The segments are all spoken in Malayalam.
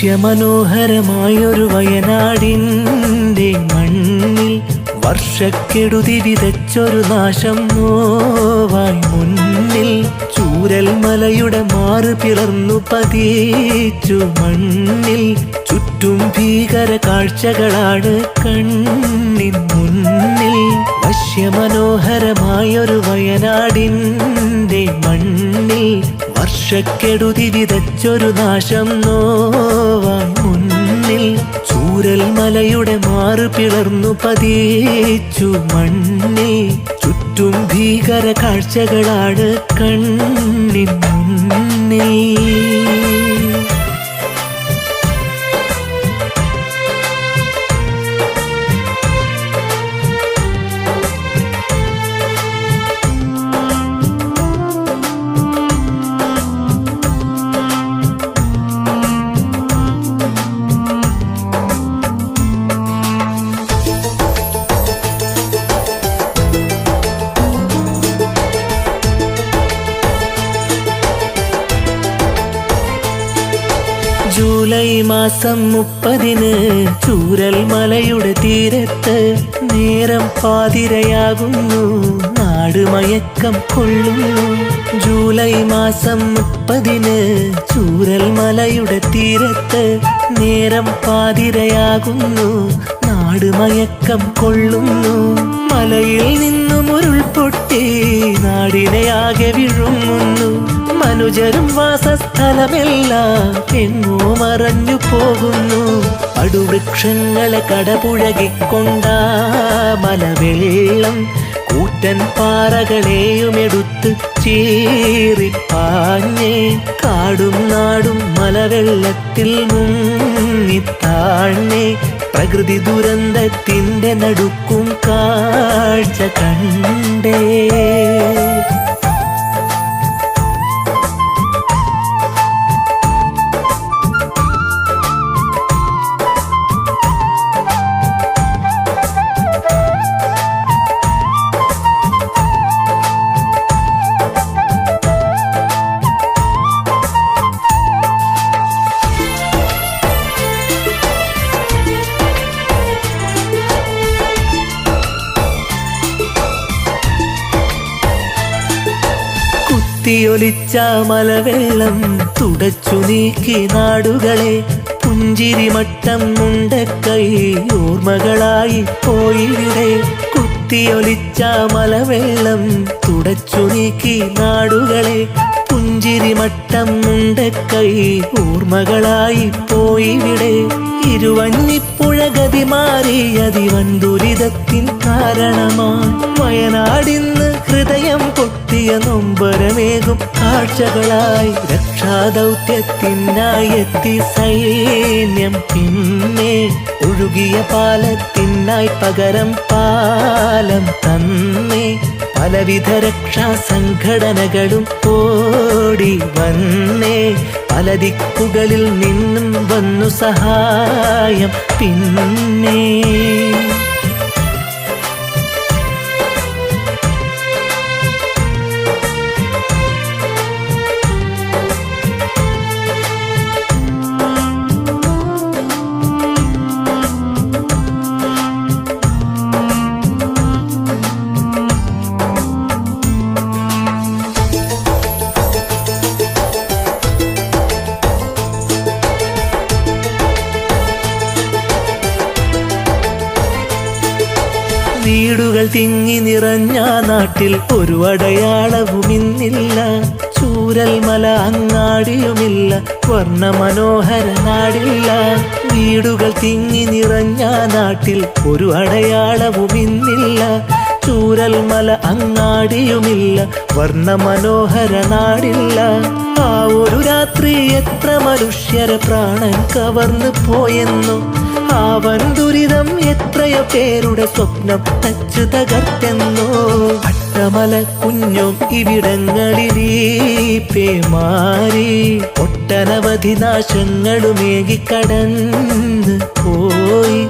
വശ്യമനോഹരമായൊരു വയനാടിൻ്റെ മണ്ണിൽ വർഷക്കെടുതി വിതച്ചൊരു നാശം നോവായി മുന്നിൽ. ചൂരൽ മലയുടെ മാറ് പിളർന്നു പതിച്ചു മണ്ണിൽ. ചുറ്റും ഭീകര കാഴ്ചകളാണ് കണ്ണിൻ മുന്നിൽ. വശ്യമനോഹരമായൊരു വയനാടിൻ്റെ മണ്ണിൽ വർഷക്കെടുതി വിതച്ചൊരു നാശം നോവായി മുന്നിൽ. ചൂരൽ മലയുടെ മാറ് പിളർന്നു പതിച്ചു മണ്ണിൽ. ചുറ്റും ഭീകര കാഴ്ചകളാണ് കണ്ണിൻ മുന്നിൽ. ജൂലൈ മാസം 30 ചൂരൽ മലയുടെ തീരത്ത് നേരം പാതിരയാകുന്നു, നാട് മയക്കം കൊള്ളുന്നു. ജൂലൈ മാസം 30 ചൂരൽ മലയുടെ തീരത്ത് നേരം പാതിരയാകുന്നു, നാട് മയക്കം കൊള്ളുന്നു. മലയിൽ നിന്നും ഉരുൾപൊട്ടി നാടിനെയാകെ വിഴുങ്ങുന്നു. മനുജരും വാസസ്ഥലമെല്ലാം എങ്ങോ മറഞ്ഞു പോകുന്നു. അടുവൃക്ഷങ്ങളെ കടപുഴകിക്കൊണ്ട മലവെള്ളം കൂറ്റൻ പാറകളെയും എടുത്ത് ചീറിപ്പാഞ്ഞേ. കാടും നാടും മലവെള്ളത്തിൽ മുങ്ങിത്താഴ്ന്നേ. പ്രകൃതി ദുരന്തത്തിൻ്റെ നടുക്കും കാഴ്ച കണ്ടേ. കുത്തിയൊലിച്ച മലവെള്ളം തുടച്ചു നീക്കി നാടുകളെ. പുഞ്ചിരിമട്ടം മുണ്ടക്കൈ ഓർമ്മകളായി പോയിവിടെ. കുത്തിയൊലിച്ച മലവെള്ളം തുടച്ചു നീക്കി നാടുകളെ. പുഞ്ചിരിമട്ടം മുണ്ടക്കൈ ഓർമ്മകളായി പോയിവിടെ. ഇരുവഞ്ഞിപ്പുഴ ഗതി മാറി അതിവൻ ദുരിതത്തിൻ കാരണമായി. വയനാടിന്ന് ഹൃദയം പൊട്ടിയ നൊമ്പരമേകും കാഴ്ചകളായി. രക്ഷാദൗത്യത്തിനായി എത്തി സൈന്യം പിന്നെ. ഒഴുകിയ പാലത്തിനായി പകരം പാലം തന്നേ. പലവിധ രക്ഷാ സംഘടനകളും ഓടി വന്നേ. പല ദിക്കുകളിൽ നിന്നും വന്നു സഹായം പിന്നെ. വീടുകൾ തിങ്ങി നിറഞ്ഞ നാട്ടിൽ ഒരു അടയാളവും ഇന്നില്ല. ചൂരൽ മല അങ്ങാടിയുമില്ല, വർണ്ണമനോഹര നാടില്ല. വീടുകൾ തിങ്ങി നിറഞ്ഞ നാട്ടിൽ ഒരു അടയാളവും ഇന്നില്ല. ചൂരൽ മല അങ്ങാടിയുമില്ല, വർണ്ണമനോഹര നാടില്ല. ആ ഒരു രാത്രി എത്ര മനുഷ്യരെ പ്രാണൻ കവർന്നു പോയെന്നോ. ആവൻ ദുരിതം എത്രയോ പേരുടെ സ്വപ്നം തച്ചു തകർത്തെന്നോ. അട്ടമല കുഞ്ഞും ഇവിടങ്ങളിലീ പേമാരി. ഒട്ടനവധി നാശങ്ങളുമേകി കടന്ന് പോയി.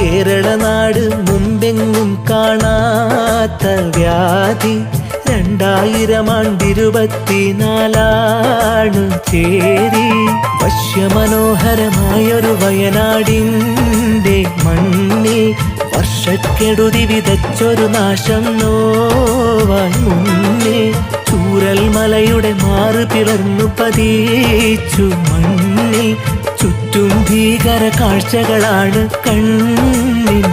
കേരളനാട് മുമ്പെങ്ങും കാണാത്ത വ്യാധി 2024 ചേരി വശ്യമനോഹരമായൊരു വയനാടിൻ്റെ മണ്ണിൽ വർഷക്കെടുതി വിതച്ചൊരു നാശം നോവാൻ മുന്നിൽ ചൂരൽ മലയുടെ മാറ് പിളർന്നു പതിച്ചു മണ്ണിൽ ചുറ്റും ഭീകര കാഴ്ചകളാണ് കണ്ണിൻ